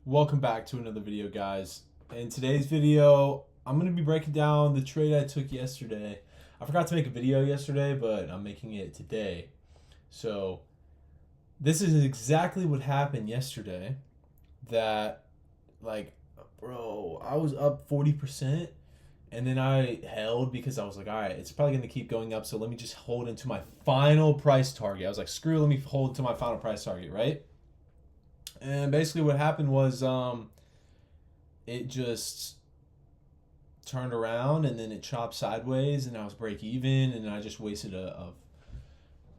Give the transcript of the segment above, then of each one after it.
Welcome back to another video, guys. In today's video, I'm going to be breaking down the trade I took yesterday. I forgot to make a video yesterday, but I'm making it today. So this is exactly what happened yesterday. Bro, I was up 40%, and then I held because I was like, all right, it's probably going to keep going up, so let me just hold into my final price target. I was like, screw it, let me hold to my final price target, right? And basically what happened was it just turned around and then it chopped sideways and I was break even and I just wasted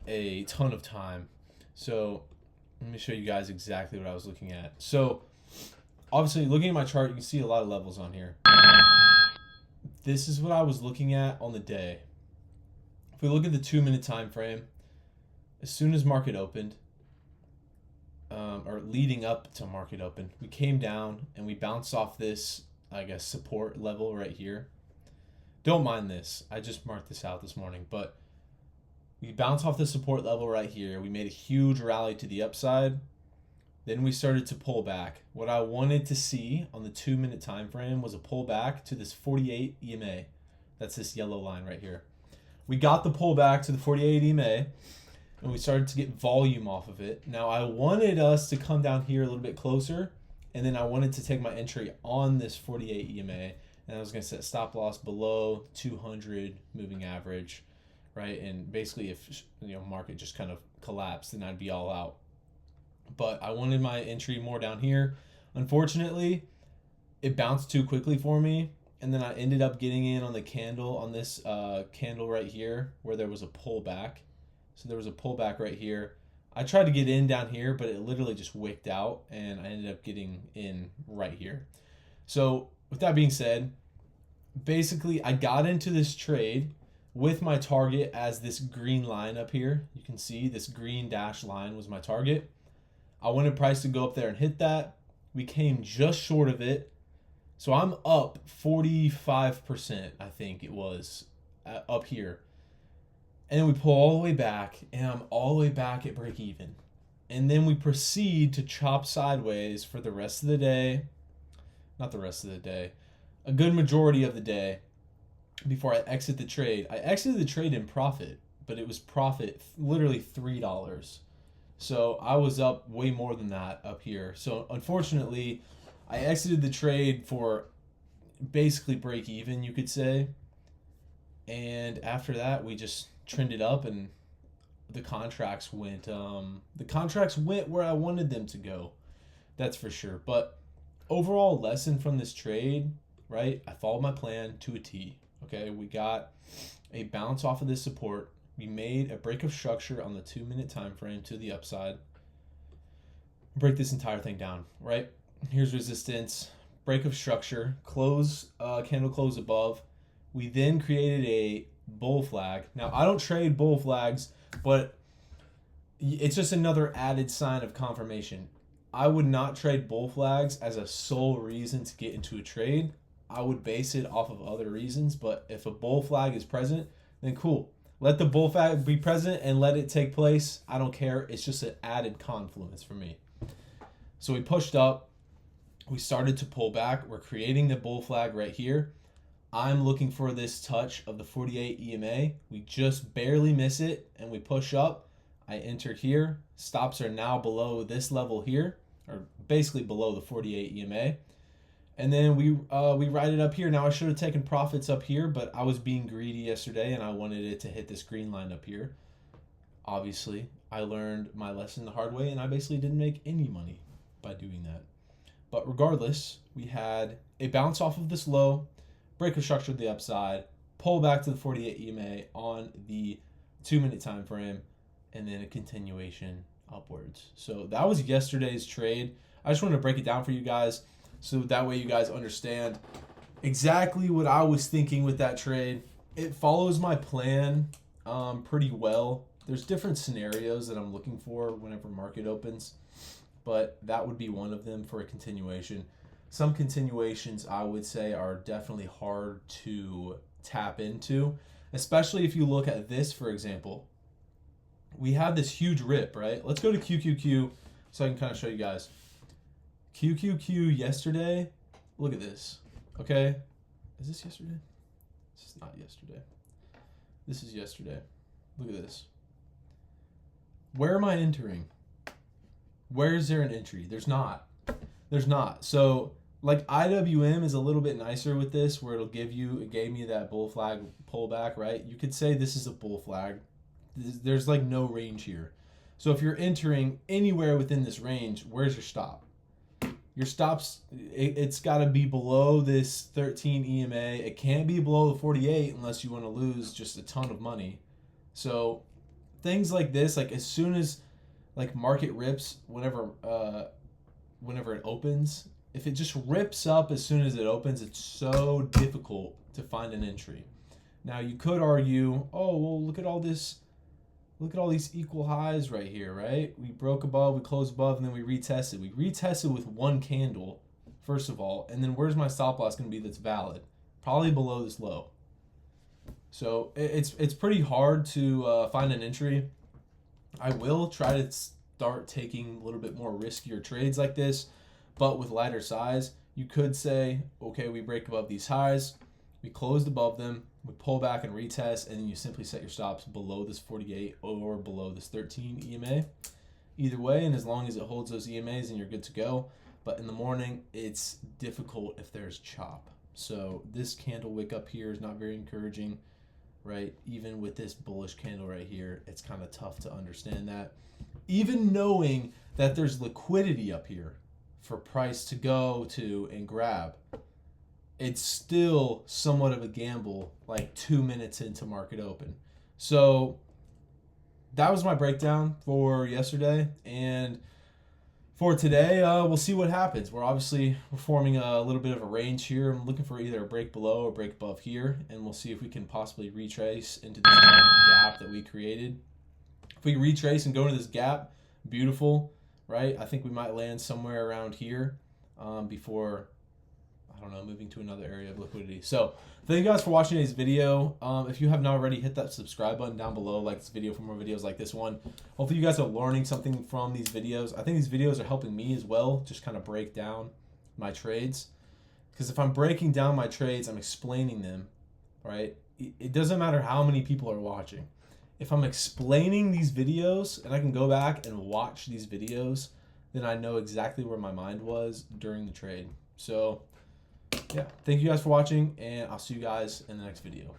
a ton of time. So let me show you guys exactly what I was looking at. So obviously looking at my chart, you can see a lot of levels on here. This is what I was looking at on the day. If we look at the 2-minute time frame, as soon as market opened, or leading up to market open, we came down and we bounced off this, I guess, support level right here. Don't mind this. I just marked this out this morning, but we bounced off the support level right here. We made a huge rally to the upside. Then we started to pull back. What I wanted to see on the 2-minute time frame was a pullback to this 48 EMA. That's this yellow line right here. We got the pullback to the 48 EMA. And we started to get volume off of it. Now I wanted us to come down here a little bit closer, and then I wanted to take my entry on this 48 EMA, and I was going to set stop loss below 200 moving average, right? And basically, if market just kind of collapsed, then I'd be all out. But I wanted my entry more down here. Unfortunately, it bounced too quickly for me, and then I ended up getting in on the candle on this candle right here where there was a pullback. So there was a pullback right here. I tried to get in down here, but it literally just wicked out, and I ended up getting in right here. So with that being said, basically I got into this trade with my target as this green line up here. You can see this green dash line was my target. I wanted price to go up there and hit that. We came just short of it. So I'm up 45%, I think it was, up here. And then we pull all the way back, and I'm all the way back at break even. And then we proceed to chop sideways for the rest of the day. Not the rest of the day. A good majority of the day before I exit the trade. I exited the trade in profit, but it was profit literally $3. So I was up way more than that up here. So unfortunately, I exited the trade for basically break even, you could say. And after that, we just trended up, and the contracts went where I wanted them to go. That's for sure. But overall lesson from this trade, right? I followed my plan to a T. Okay, we got a bounce off of this support. We made a break of structure on the 2-minute time frame to the upside. Break this entire thing down, right? Here's resistance, break of structure, candle close above. We then created a bull flag. Now, I don't trade bull flags, but it's just another added sign of confirmation. I would not trade bull flags as a sole reason to get into a trade. I would base it off of other reasons, but if a bull flag is present, then cool. Let the bull flag be present and let it take place. I don't care. It's just an added confluence for me. So we pushed up. We started to pull back. We're creating the bull flag right here. I'm looking for this touch of the 48 EMA. We just barely miss it, and we push up. I enter here. Stops are now below this level here, or basically below the 48 EMA. And then we ride it up here. Now, I should have taken profits up here, but I was being greedy yesterday, and I wanted it to hit this green line up here. Obviously, I learned my lesson the hard way, and I basically didn't make any money by doing that. But regardless, we had a bounce off of this low, break of structure to the upside, pull back to the 48 EMA on the 2-minute time frame, and then a continuation upwards. So that was yesterday's trade. I just wanted to break it down for you guys so that way you guys understand exactly what I was thinking with that trade. It follows my plan pretty well. There's different scenarios that I'm looking for whenever market opens, but that would be one of them for a continuation. Some continuations, I would say, are definitely hard to tap into, especially if you look at this, for example. We have this huge rip, right? Let's go to QQQ so I can kind of show you guys. QQQ yesterday. Look at this. Okay. Is this yesterday? This is not yesterday. This is yesterday. Look at this. Where am I entering? Where is there an entry? There's not. There's not. So, like, IWM is a little bit nicer with this, where it gave me that bull flag pullback, right? You could say this is a bull flag. There's like no range here. So if you're entering anywhere within this range, where's your stop? Your stops, it's got to be below this 13 EMA. It can't be below the 48 unless you want to lose just a ton of money. So things like this, like as soon as like market rips, whenever it opens, if it just rips up as soon as it opens, it's so difficult to find an entry. Now you could argue, oh well, look at all these equal highs right here, right? We broke above, we closed above, and then we retested. We retested with one candle, first of all, and then where's my stop loss going to be that's valid? Probably below this low. So it's pretty hard to find an entry. I will try to start taking a little bit more riskier trades like this, but with lighter size. You could say, okay, we break above these highs, we closed above them, we pull back and retest, and then you simply set your stops below this 48 or below this 13 EMA. Either way, and as long as it holds those EMAs, then you're good to go. But in the morning, it's difficult if there's chop. So this candle wick up here is not very encouraging, right? Even with this bullish candle right here, it's kind of tough to understand that. Even knowing that there's liquidity up here for price to go to and grab, it's still somewhat of a gamble like 2 minutes into market open. So that was my breakdown for yesterday. And for today, we'll see what happens. We're forming a little bit of a range here. I'm looking for either a break below or break above here, and we'll see if we can possibly retrace into this gap that we created. If we retrace and go into this gap, beautiful, right? I think we might land somewhere around here before, I don't know, moving to another area of liquidity. So thank you guys for watching today's video. If you have not already, hit that subscribe button down below, like this video for more videos like this one. Hopefully you guys are learning something from these videos. I think these videos are helping me as well, just kind of break down my trades. Because if I'm breaking down my trades, I'm explaining them, right? It doesn't matter how many people are watching. If I'm explaining these videos and I can go back and watch these videos, then I know exactly where my mind was during the trade. So yeah, thank you guys for watching, and I'll see you guys in the next video.